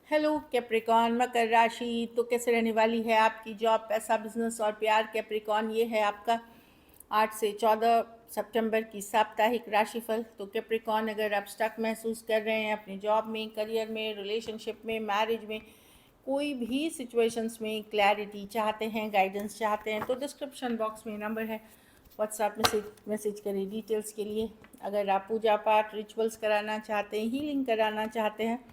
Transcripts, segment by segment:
Hello Capricorn मकर राशि। तो कैसे रहने वाली है आपकी जॉब, पैसा, बिजनेस और प्यार। कैप्रिकॉन, ये है आपका 8 से 14 सितंबर की साप्ताहिक राशिफल। तो कैप्रिकॉन, अगर आप स्टक महसूस कर रहे हैं अपनी जॉब में, करियर में, रिलेशनशिप में, मैरिज में, कोई भी सिचुएशंस में क्लैरिटी चाहते हैं, गाइडेंस चाहते हैं, तो डिस्क्रिप्शन बॉक्स में नंबर है, व्हाट्सएप मैसेज करिए डिटेल्स के लिए। अगर आप पूजा पाठ रिचुअल्स कराना चाहते हैं, हीलिंग कराना चाहते हैं,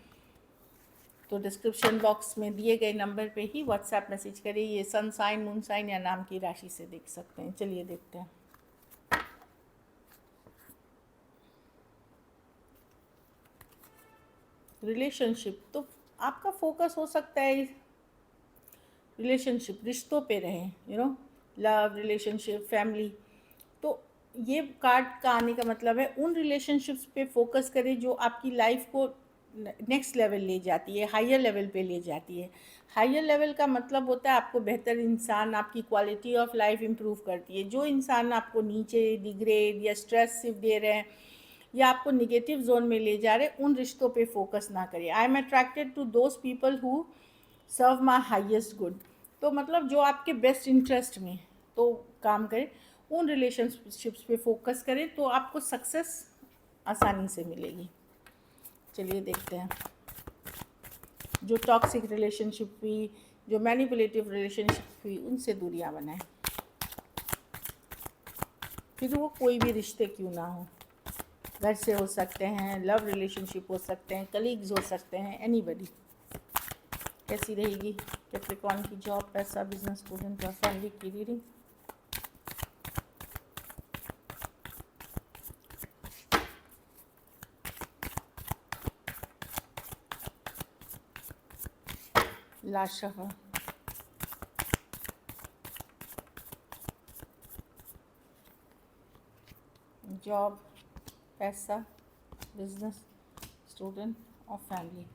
तो डिस्क्रिप्शन बॉक्स में दिए गए नंबर पे ही व्हाट्सएप मैसेज करिए। ये सन साइन, मून साइन या नाम की राशि से देख सकते हैं। चलिए देखते हैं। रिलेशनशिप, तो आपका फोकस हो सकता है रिलेशनशिप, रिश्तों पे रहे, लव, रिलेशनशिप, फैमिली। तो ये कार्ड का आने का मतलब है उन रिलेशनशिप्स पे फोकस करें जो आपकी लाइफ को नेक्स्ट लेवल ले जाती है, हायर लेवल पे ले जाती है। हायर लेवल का मतलब होता है आपको बेहतर इंसान, आपकी क्वालिटी ऑफ लाइफ इम्प्रूव करती है। जो इंसान आपको नीचे डिग्रेड या स्ट्रेस सिर्फ दे रहे हैं या आपको निगेटिव जोन में ले जा रहे हैं, उन रिश्तों पे फोकस ना करिए। I am attracted to those people who serve my highest good. तो मतलब जो आपके बेस्ट इंटरेस्ट में तो काम करें, उन रिलेशनशिप्स पे फोकस करें, तो आपको सक्सेस आसानी से मिलेगी। चलिए देखते हैं। जो टॉक्सिक रिलेशनशिप हुई, जो मैनिपुलेटिव रिलेशनशिप हुई, उनसे दूरियां बनाएं, फिर वो कोई भी रिश्ते क्यों ना हो। घर से हो सकते हैं, लव रिलेशनशिप हो सकते हैं, कलीग्स हो सकते हैं, एनीबडी। कैसी रहेगी कैप्रिकॉर्न की जॉब, पैसा, बिजनेस, स्टूडेंट और फैमिली की रीडिंग। लाशा, जॉब, पैसा, बिजनेस, स्टूडेंट और फैमिली।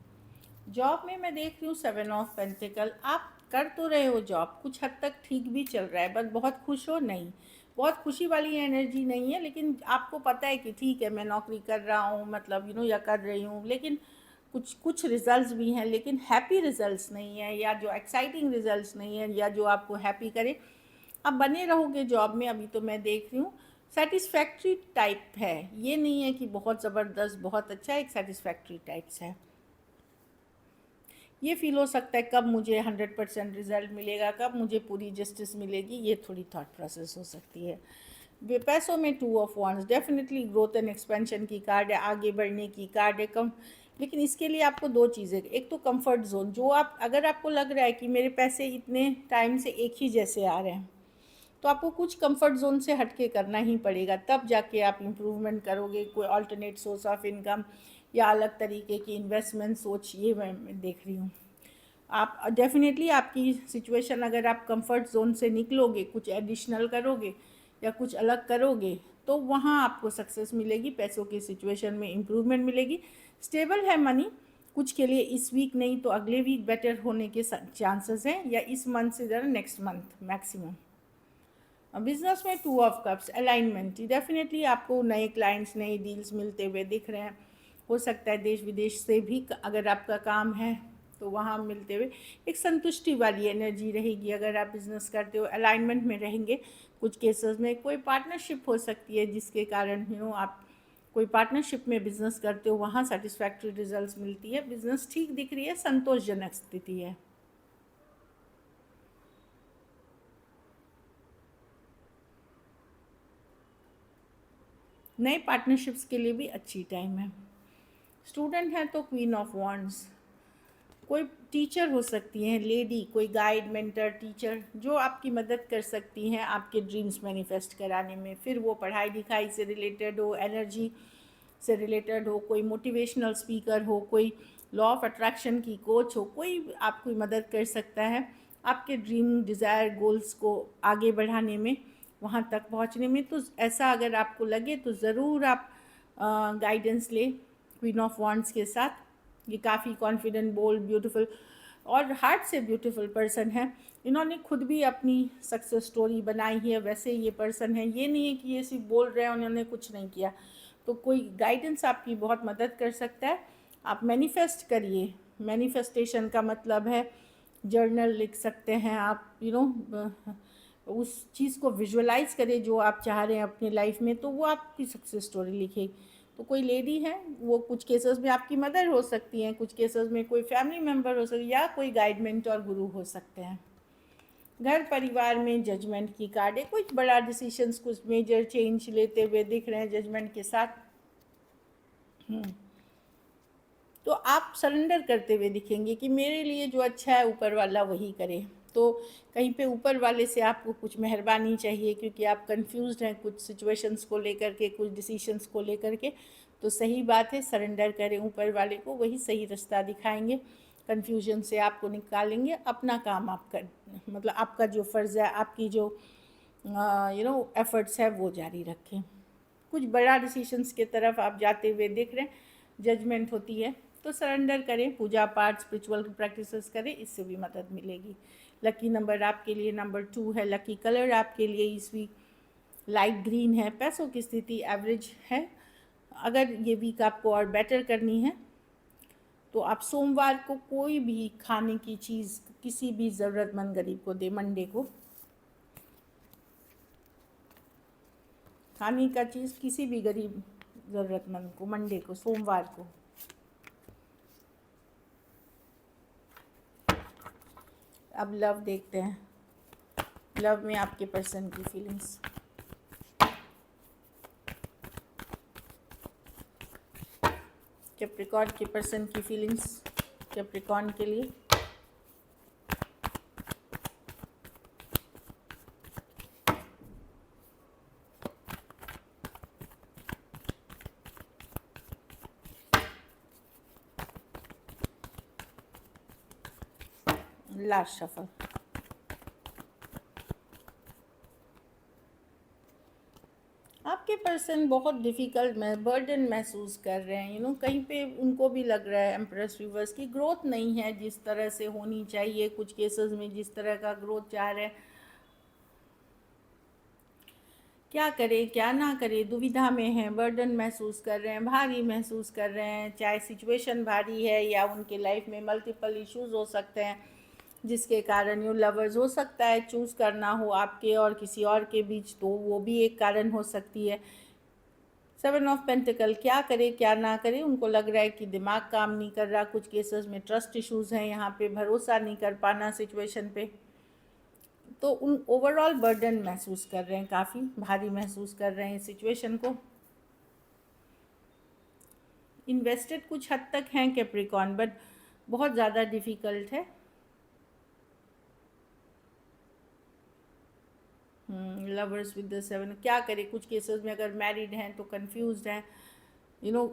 जॉब में मैं देख रही हूँ 7 ऑफ पेंटिकल। आप कर तो रहे हो जॉब, कुछ हद तक ठीक भी चल रहा है, बट बहुत खुश हो नहीं, बहुत खुशी वाली एनर्जी नहीं है। लेकिन आपको पता है कि ठीक है, मैं नौकरी कर रहा हूँ, मतलब या कर रही हूँ, लेकिन कुछ कुछ रिजल्ट्स भी हैं, लेकिन हैप्पी रिजल्ट्स नहीं है, या जो एक्साइटिंग रिजल्ट्स नहीं है, या जो आपको हैप्पी करे। आप बने रहोगे जॉब में, अभी तो मैं देख रही हूँ सेटिस्फैक्ट्री टाइप है। ये नहीं है कि बहुत ज़बरदस्त, बहुत अच्छा, एक सेटिस्फैक्ट्री टाइप्स है। ये फील हो सकता है कब मुझे 100% रिजल्ट मिलेगा, कब मुझे पूरी जस्टिस मिलेगी, ये थोड़ी थॉट प्रोसेस हो सकती है। पैसों में 2 of wands, definitely growth and expansion की कार्ड है, आगे बढ़ने की कार्ड है। कम, लेकिन इसके लिए आपको दो चीज़ें, एक तो कंफर्ट जोन, जो आप अगर आपको लग रहा है कि मेरे पैसे इतने टाइम से एक ही जैसे आ रहे हैं, तो आपको कुछ कंफर्ट जोन से हटके करना ही पड़ेगा, तब जाके आप इम्प्रूवमेंट करोगे। कोई अल्टरनेट सोर्स ऑफ इनकम या अलग तरीके की इन्वेस्टमेंट सोच, ये मैं देख रही हूँ। आप डेफिनेटली आपकी सिचुएशन, अगर आप कंफर्ट जोन से निकलोगे, कुछ एडिशनल करोगे या कुछ अलग करोगे, तो वहाँ आपको सक्सेस मिलेगी, पैसों की सिचुएशन में इम्प्रूवमेंट मिलेगी। स्टेबल है मनी, कुछ के लिए इस वीक नहीं तो अगले वीक बेटर होने के चांसेस हैं, या इस मंथ से ज़रा नेक्स्ट मंथ मैक्सिमम। बिजनेस में 2 ऑफ कप्स, अलाइनमेंट, डेफिनेटली आपको नए क्लाइंट्स, नए डील्स मिलते हुए दिख रहे हैं। हो सकता है देश विदेश से भी अगर आपका काम है तो वहाँ मिलते हुए एक संतुष्टि वाली एनर्जी रहेगी। अगर आप बिज़नेस करते हो, अलाइनमेंट में रहेंगे। कुछ केसेस में कोई पार्टनरशिप हो सकती है जिसके कारण आप कोई पार्टनरशिप में बिज़नेस करते हो, वहाँ सेटिस्फैक्ट्री रिजल्ट्स मिलती है। बिज़नेस ठीक दिख रही है, संतोषजनक स्थिति है। नए पार्टनरशिप्स के लिए भी अच्छी टाइम है। स्टूडेंट हैं तो क्वीन ऑफ वॉन्ड्स, कोई टीचर हो सकती हैं लेडी, कोई गाइड, मेंटर, टीचर जो आपकी मदद कर सकती हैं आपके ड्रीम्स मैनिफेस्ट कराने में। फिर वो पढ़ाई लिखाई से रिलेटेड हो, एनर्जी से रिलेटेड हो, कोई मोटिवेशनल स्पीकर हो, कोई लॉ ऑफ अट्रैक्शन की कोच हो, कोई आपकी मदद कर सकता है आपके ड्रीम, डिज़ायर, गोल्स को आगे बढ़ाने में, वहाँ तक पहुँचने में। तो ऐसा अगर आपको लगे तो ज़रूर आप गाइडेंस ले क्वीन ऑफ वॉन्ड्स के साथ। ये काफ़ी कॉन्फिडेंट, बोल्ड, ब्यूटीफुल और हार्ट से ब्यूटीफुल पर्सन है। इन्होंने खुद भी अपनी सक्सेस स्टोरी बनाई है, वैसे ये पर्सन है। ये नहीं है कि ये सिर्फ बोल रहे हैं, उन्होंने कुछ नहीं किया। तो कोई गाइडेंस आपकी बहुत मदद कर सकता है। आप मैनिफेस्ट करिए मैनिफेस्टेशन का मतलब है जर्नल लिख सकते हैं आप, उस चीज़ को विजुअलाइज करें जो आप चाह रहे हैं अपनी लाइफ में, तो वो आपकी सक्सेस स्टोरी लिखे। तो कोई लेडी है, वो कुछ केसेस में आपकी मदर हो सकती हैं, कुछ केसेस में कोई फैमिली मेम्बर हो सकती है, या कोई गाइड मेंटर गुरु हो सकते हैं। घर परिवार में जजमेंट की कार्ड है, कुछ बड़ा डिसीजंस, कुछ मेजर चेंज लेते हुए दिख रहे हैं जजमेंट के साथ। तो आप सरेंडर करते हुए दिखेंगे कि मेरे लिए जो अच्छा है ऊपर वाला वही करे। तो कहीं पे ऊपर वाले से आपको कुछ मेहरबानी चाहिए, क्योंकि आप कंफ्यूज्ड हैं कुछ सिचुएशंस को लेकर के, कुछ डिसीजंस को लेकर के। तो सही बात है, सरेंडर करें ऊपर वाले को, वही सही रास्ता दिखाएंगे, कन्फ्यूजन से आपको निकालेंगे। अपना काम आप कर, मतलब आपका जो फ़र्ज़ है, आपकी जो एफर्ट्स है वो जारी रखें। कुछ बड़ा डिसीजंस की तरफ आप जाते हुए दिख रहे हैं, जजमेंट होती है, तो सरेंडर करें, पूजा पाठ स्पिरिचुअल प्रैक्टिसेस करें, इससे भी मदद मिलेगी। लकी नंबर आपके लिए नंबर 2 है। लकी कलर आपके लिए इस वीक लाइट ग्रीन है। पैसों की स्थिति एवरेज है। अगर ये वीक आपको और बेटर करनी है तो आप सोमवार को कोई भी खाने की चीज़ किसी भी ज़रूरतमंद गरीब को दे। मंडे को खाने का चीज़ किसी भी गरीब ज़रूरतमंद को, मंडे को, सोमवार को। अब लव देखते हैं। लव में आपके पर्सन की फीलिंग्स। कैप्रिकॉर्न के पर्सन की फीलिंग्स कैप्रिकॉर्न के लिए। Last shuffle. आपके पर्सन बहुत डिफ़िकल्ट में बर्डन महसूस कर रहे हैं, कहीं पे उनको भी लग रहा है एम्प्रेस रिवर्स की ग्रोथ नहीं है जिस तरह से होनी चाहिए, कुछ केसेस में जिस तरह का ग्रोथ चाह रहे हैं। क्या करें क्या ना करें, दुविधा में हैं, बर्डन महसूस कर रहे हैं, भारी महसूस कर रहे हैं, चाहे सिचुएशन भारी है या उनके लाइफ में मल्टीपल इश्यूज हो सकते हैं जिसके कारण यू लवर्स हो सकता है चूज़ करना हो आपके और किसी और के बीच, तो वो भी एक कारण हो सकती है। 7 ऑफ पेंटिकल, क्या करे क्या ना करे, उनको लग रहा है कि दिमाग काम नहीं कर रहा, कुछ केसेस में ट्रस्ट इश्यूज हैं, यहाँ पे भरोसा नहीं कर पाना सिचुएशन पे। तो उन ओवरऑल बर्डन महसूस कर रहे हैं, काफ़ी भारी महसूस कर रहे हैं इस सिचुएशन को। इन्वेस्टेड कुछ हद तक हैं कैप्रिकॉर्न, बट बहुत ज़्यादा डिफ़िकल्ट है। लवर्स विद द 7, क्या करें, कुछ केसेस में अगर मैरिड हैं तो कंफ्यूज्ड हैं,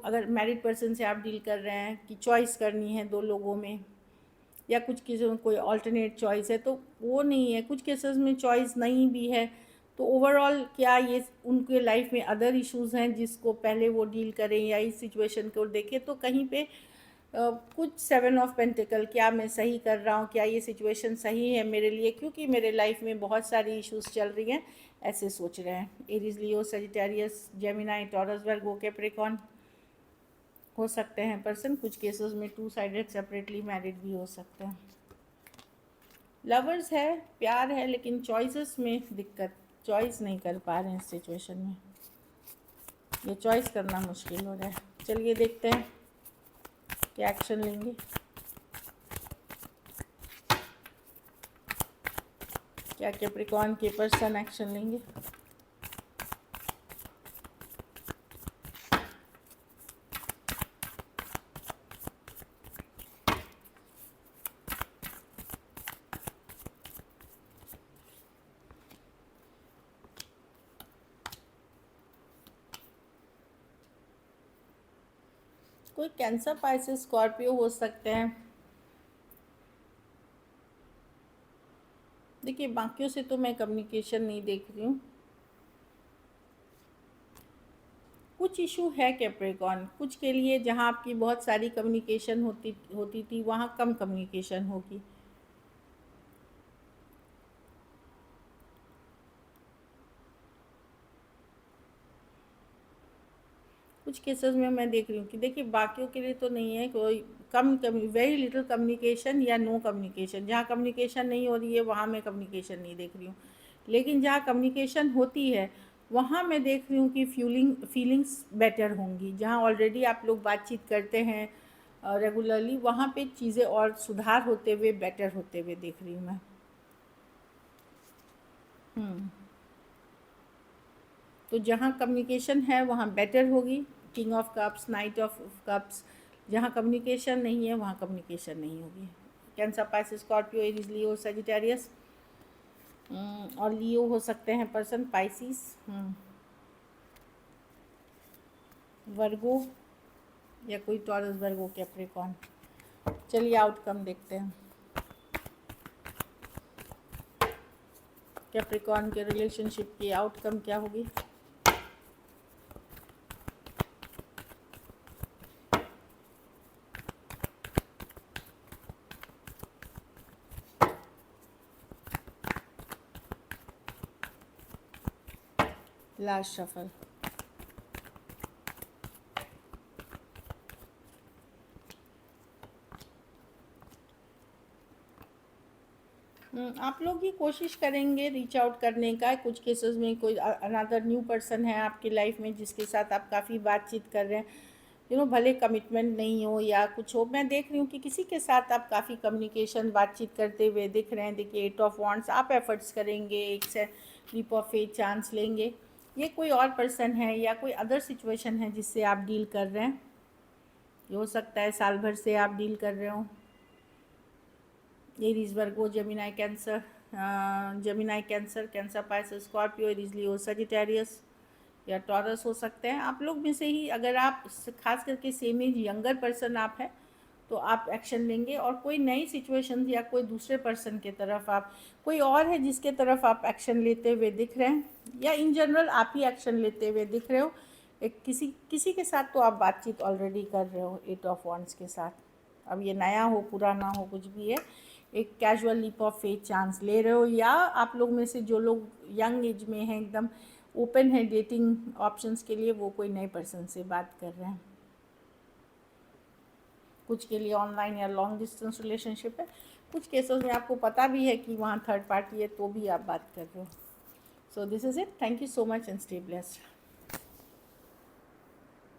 अगर मैरिड पर्सन से आप डील कर रहे हैं कि चॉइस करनी है दो लोगों में, या कुछ केसेस में कोई ऑल्टरनेट चॉइस है, तो वो नहीं है, कुछ केसेस में चॉइस नहीं भी है। तो ओवरऑल क्या ये उनके लाइफ में अदर इश्यूज हैं जिसको पहले वो डील करें या इस सिचुएशन को देखें, तो कहीं पे कुछ 7 ऑफ पेंटिकल, क्या मैं सही कर रहा हूँ, क्या ये सिचुएशन सही है मेरे लिए, क्योंकि मेरे लाइफ में बहुत सारी इश्यूज चल रही हैं, ऐसे सोच रहे हैं। Aries, Leo, Sagittarius, Gemini, taurus, वर्गो, कैप्रिकॉर्न हो सकते हैं पर्सन। कुछ केसेस में 2 साइडेड सेपरेटली मैरिड भी हो सकते हैं। लवर्स है, प्यार है, लेकिन चॉइसेस में दिक्कत, चॉइस नहीं कर पा रहे हैं इस सिचुएशन में, ये चॉइस करना मुश्किल हो रहा है। चलिए देखते हैं क्या एक्शन लेंगे। क्या कैप्रिकॉर्न के पर्सन एक्शन लेंगे। कोई कैंसर, पाइसेस, स्कॉर्पियो हो सकते हैं। देखिए बाकियों से तो मैं कम्युनिकेशन नहीं देख रही हूँ, कुछ इशू है कैप्रिकॉर्न, कुछ के लिए जहाँ आपकी बहुत सारी कम्युनिकेशन होती थी वहाँ कम कम्युनिकेशन होगी। कुछ कुछ केसेस में मैं देख रही हूँ कि देखिए बाकियों के लिए तो नहीं है, कोई वेरी लिटिल कम्युनिकेशन या नो कम्युनिकेशन। जहाँ कम्युनिकेशन नहीं हो रही है वहाँ मैं कम्युनिकेशन नहीं देख रही हूँ, लेकिन जहाँ कम्युनिकेशन होती है वहाँ मैं देख रही हूँ कि फीलिंग्स बेटर होंगी। जहाँ ऑलरेडी आप लोग बातचीत करते हैं रेगुलरली, वहाँ पे चीज़ें और सुधार होते हुए, बेटर होते हुए देख रही हूँ मैं। तो जहाँ कम्युनिकेशन है वहाँ बेटर होगी। King of cups, night of cups. जहाँ कम्युनिकेशन नहीं है वहाँ कम्युनिकेशन नहीं होगी। Cancer, Pisces, Scorpio, Aries, Leo, Sagittarius. और लियो हो सकते हैं पर्सन, पाइसिस, वर्गो, या कोई टॉरस, वर्गो, कैप्रिकॉर्न। चलिए आउटकम देखते हैं। कैप्रिकॉर्न के रिलेशनशिप की आउटकम क्या होगी? Last shuffle. आप लोग ही कोशिश करेंगे रीच आउट करने का। कुछ केसेस में कोई अनदर न्यू पर्सन है आपकी लाइफ में जिसके साथ आप काफ़ी बातचीत कर रहे हैं, भले कमिटमेंट नहीं हो या कुछ हो। मैं देख रही हूँ कि किसी के साथ आप काफ़ी कम्युनिकेशन, बातचीत करते हुए दिख रहे हैं। देखिए 8 ऑफ वांड्स, आप एफर्ट्स करेंगे, एक से लीप ऑफ फेथ, चांस लेंगे। ये कोई और पर्सन है या कोई अदर सिचुएशन है जिससे आप डील कर रहे हैं। ये हो सकता है साल भर से आप डील कर रहे हो। Aries, Virgo, Gemini, Cancer, Cancer, Pisces, Scorpio, Aries, Leo, Sagittarius या टॉरस हो सकते हैं। आप लोग में से ही अगर आप खास करके सेम एज यंगर पर्सन आप हैं तो आप एक्शन लेंगे, और कोई नई सिचुएशन या कोई दूसरे पर्सन के तरफ आप, कोई और है जिसके तरफ आप एक्शन लेते हुए दिख रहे हैं, या इन जनरल आप ही एक्शन लेते हुए दिख रहे हो। एक किसी के साथ तो आप बातचीत ऑलरेडी कर रहे हो 8 ऑफ वांड्स के साथ। अब ये नया हो, पुराना हो, कुछ भी है, एक casual leap of faith, chance ले रहे हो। या आप लोग में से जो लोग यंग एज में हैं, एकदम ओपन है डेटिंग ऑप्शंस के लिए, वो कोई नए पर्सन से बात कर रहे हैं। कुछ के लिए ऑनलाइन या लॉन्ग डिस्टेंस रिलेशनशिप है। कुछ केसेस में आपको पता भी है कि वहाँ थर्ड पार्टी है तो भी आप बात कर रहे हो। So this is it. Thank you so much and stay blessed.